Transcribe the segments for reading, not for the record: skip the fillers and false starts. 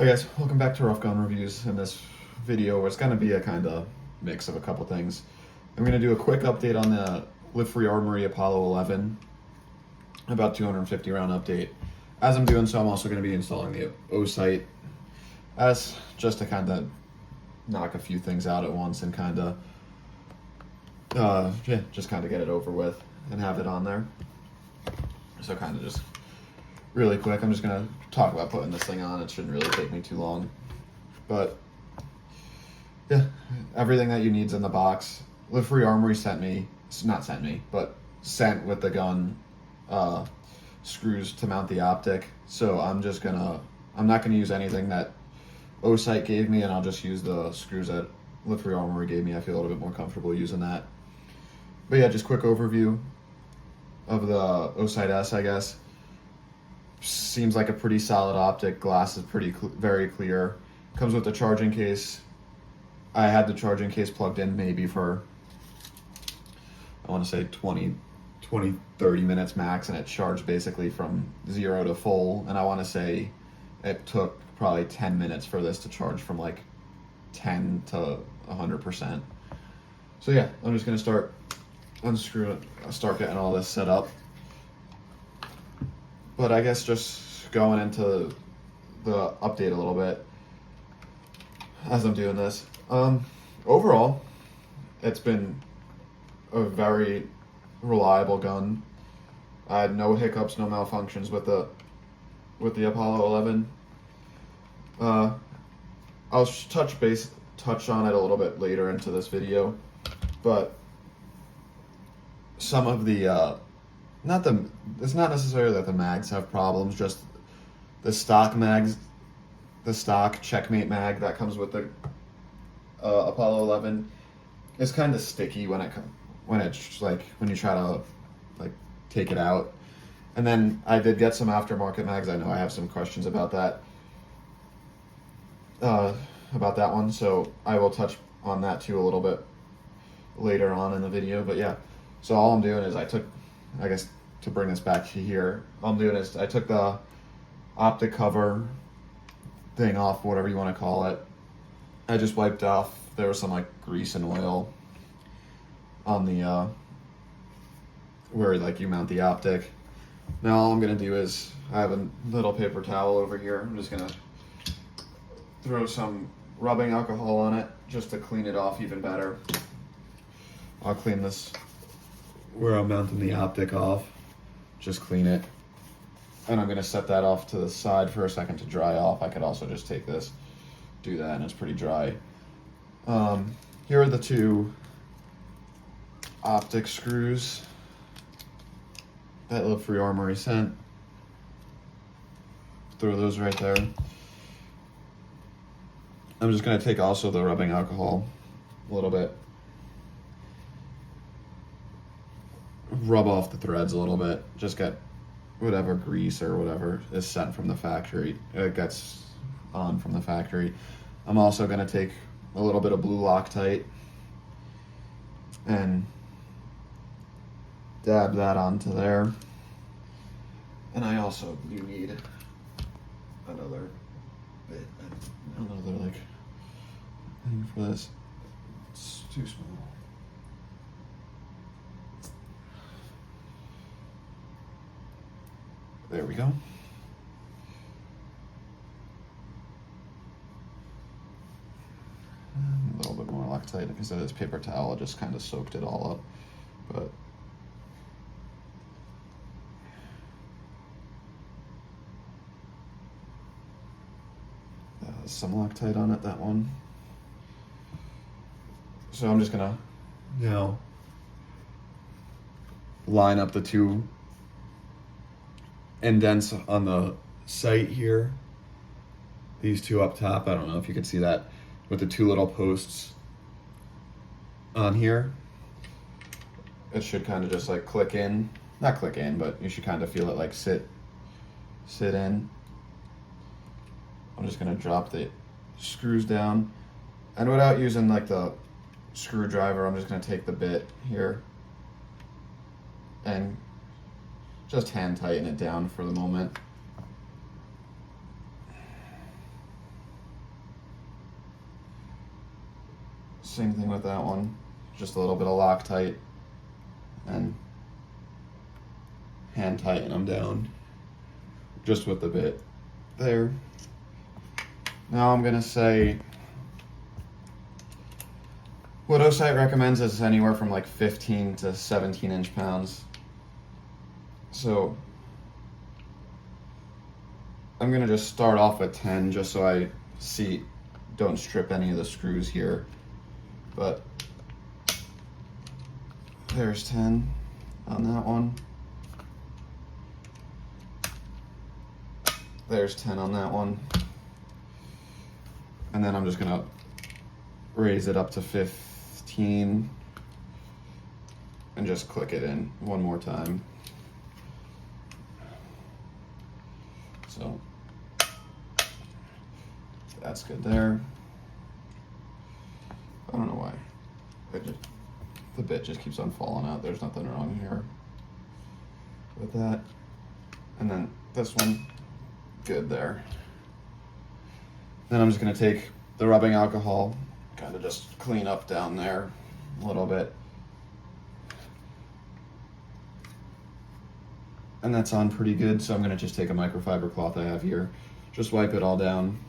Hi guys, welcome back to Rough Gun Reviews. In this video, it's going to be a kind of mix of a couple things. I'm going to do a quick update on the LFA Armory Apollo 11, about 250 round update. As I'm doing so, I'm also going to be installing the Osight S, just to kind of knock a few things out at once and kind of, just kind of get it over with and have it on there. So kind of just really quick, I'm just going to talk about putting this thing on. It shouldn't really take me too long. But, yeah, everything that you need's in the box. LFA Armory sent with the gun screws to mount the optic. So I'm not going to use anything that Osight gave me, and I'll just use the screws that LFA Armory gave me. I feel a little bit more comfortable using that. But yeah, just quick overview of the Osight S, I guess. Seems like a pretty solid optic. Glass is very clear. Comes with the charging case. I had the charging case plugged in maybe for, I want to say 20, 30 minutes max, and it charged basically from 0 to full. And I want to say it took probably 10 minutes for this to charge from like 10 to 100%. So yeah, I'm just going to start getting all this set up. But I guess just going into the update a little bit as I'm doing this. Overall, it's been a very reliable gun. I had no hiccups, no malfunctions with the Apollo 11. I'll touch on it a little bit later into this video, but some of the it's not necessarily that the mags have problems, just the stock mags, the stock checkmate mag that comes with the Apollo 11 is kind of sticky when you try to like take it out. And then I did get some aftermarket mags. I know I have some questions about that one, so I will touch on that too a little bit later on in the video. But yeah, so all I'm doing is to bring this back to here, all I'm doing is I took the optic cover thing off, whatever you want to call it. I just wiped off, there was some like grease and oil on the where like you mount the optic. Now all I'm gonna do is, I have a little paper towel over here. I'm just gonna throw some rubbing alcohol on it just to clean it off even better. I'll clean this where I'm mounting the optic off. Just clean it. And I'm going to set that off to the side for a second to dry off. I could also just take this, do that, and it's pretty dry. Here are the two optic screws that LFA Armory sent. Throw those right there. I'm just going to take also the rubbing alcohol a little bit. Rub off the threads a little bit. Just get whatever grease or whatever is sent from the factory. It gets on from the factory. I'm also going to take a little bit of blue Loctite and dab that onto there. And I also do need another like thing for this. It's too small. There we go. A little bit more Loctite because of this paper towel. It just kind of soaked it all up. But some Loctite on it, that one. So I'm just gonna line up the two indents on the sight here. These two up top, I don't know if you can see that, with the two little posts on here. It should kind of just like click in. Not click in, but you should kind of feel it like sit in. I'm just gonna drop the screws down. And without using like the screwdriver, I'm just gonna take the bit here and just hand tighten it down for the moment. Same thing with that one. Just a little bit of Loctite and hand tighten them down just with the bit there. Now I'm gonna say what Osight recommends is anywhere from like 15 to 17 inch-pounds. So I'm gonna just start off with 10 just so I don't strip any of the screws here. But there's 10 on that one. There's 10 on that one. And then I'm just gonna raise it up to 15 and just click it in one more time. So that's good there. I don't know why. The bit just keeps on falling out. There's nothing wrong here with that. And then this one, good there. Then I'm just gonna take the rubbing alcohol, kind of just clean up down there a little bit. And that's on pretty good, so I'm gonna just take a microfiber cloth I have here, just wipe it all down.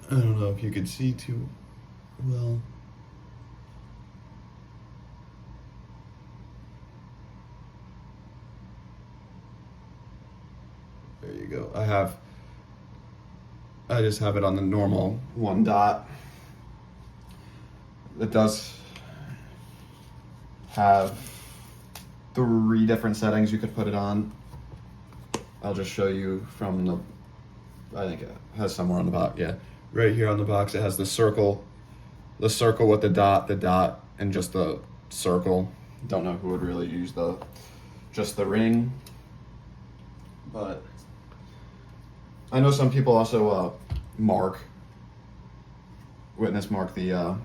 I don't know if you could see too well. There you go. I just have it on the normal 1 dot. It does have 3 different settings you could put it on. I'll just show you from I think it has somewhere on the box. Yeah, right here on the box it has the circle with the dot, and just the circle. Don't know who would really use just the ring, but I know some people also witness mark the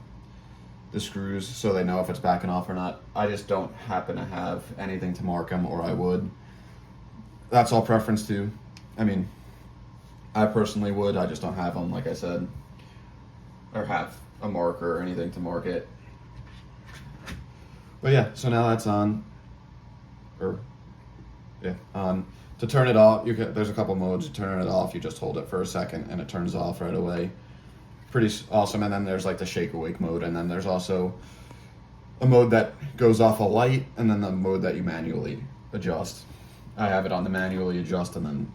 screws so they know if it's backing off or not. I just don't happen to have anything to mark them, or I would. That's all preference too. I mean, I personally would, I just don't have them, like I said, or have a marker or anything to mark it. But yeah, so now that's on, on. To turn it off, there's a couple modes. To turn it off, you just hold it for a second and it turns off right away. Pretty awesome. And then there's like the shake awake mode, and then there's also a mode that goes off a light, and then the mode that you manually adjust. I have it on the manually adjust, and then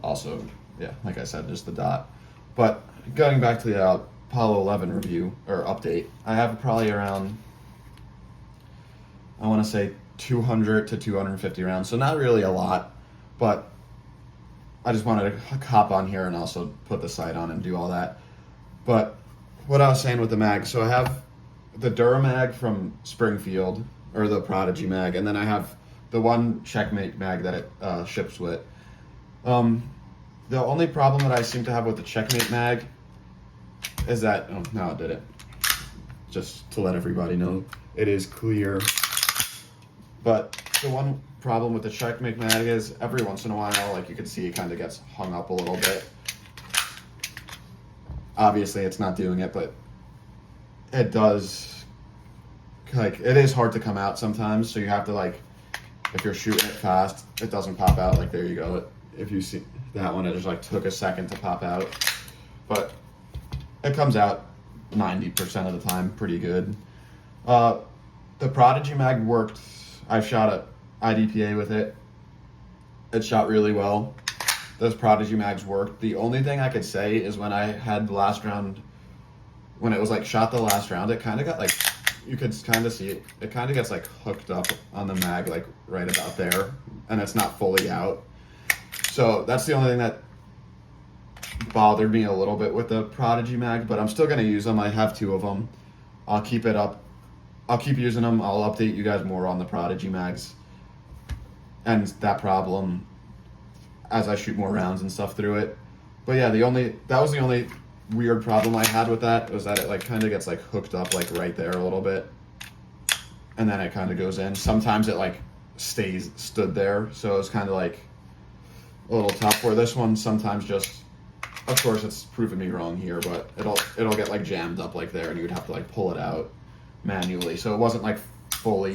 also, yeah, like I said, just the dot. But going back to the Apollo 11 review or update, I have probably around, I want to say 200 to 250 rounds, so not really a lot, but I just wanted to hop on here and also put the sight on and do all that. But what I was saying with the mag, so I have the Duramag from Springfield, or the Prodigy mag, and then I have the one Checkmate mag that it ships with. The only problem that I seem to have with the Checkmate mag is that, oh, now it did it. Just to let everybody know, it is clear. But the one problem with the Checkmate mag is every once in a while, like you can see, it kind of gets hung up a little bit. Obviously, it's not doing it, but it does. Like, it is hard to come out sometimes, so you have to, like, if you're shooting it fast, it doesn't pop out. Like, there you go. If you see that one, it just like took a second to pop out, but it comes out 90% of the time pretty good. The Prodigy mag worked. I shot at IDPA with it. It shot really well. Those Prodigy mags worked. The only thing I could say is when I had the last round, when it was like shot the last round, it kind of got like, you could kind of see it. It kind of gets like hooked up on the mag, like right about there, and it's not fully out. So that's the only thing that bothered me a little bit with the Prodigy mag, but I'm still going to use them. I have 2 of them. I'll keep it up. I'll keep using them. I'll update you guys more on the Prodigy mags and that problem as I shoot more rounds and stuff through it. But yeah, that was the only weird problem I had with that, was that it like kind of gets like hooked up like right there a little bit, and then it kind of goes in. Sometimes it like stood there, so it's kind of like a little tough. Where this one sometimes just of course it's proving me wrong here, but it'll get like jammed up like there, and you'd have to like pull it out manually. So it wasn't like fully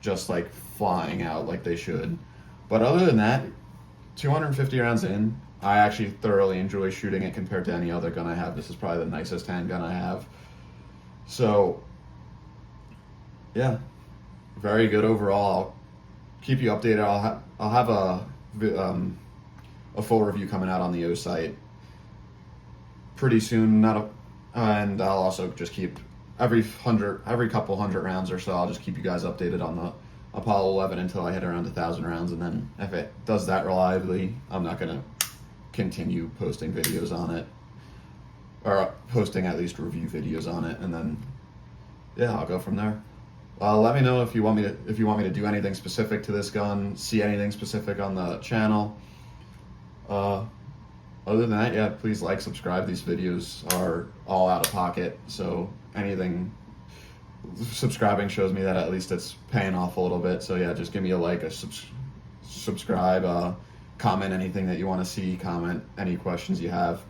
just like flying out like they should. But other than that, 250 rounds in, I actually thoroughly enjoy shooting it compared to any other gun I have. This is probably the nicest handgun I have. So yeah, very good overall. I'll keep you updated. I'll have a full review coming out on the Osight pretty soon. And I'll also just keep every couple hundred rounds or so. I'll just keep you guys updated on the Apollo 11 until I hit around 1,000 rounds, and then if it does that reliably, I'm not gonna continue posting videos on it, or posting at least review videos on it, and then yeah, I'll go from there. Let me know if you want me to do anything specific to this gun, see anything specific on the channel. Other than that, yeah, please like, subscribe. These videos are all out of pocket, so anything subscribing shows me that at least it's paying off a little bit. So yeah, just give me a like, a subscribe, comment anything that you want to see, comment any questions you have.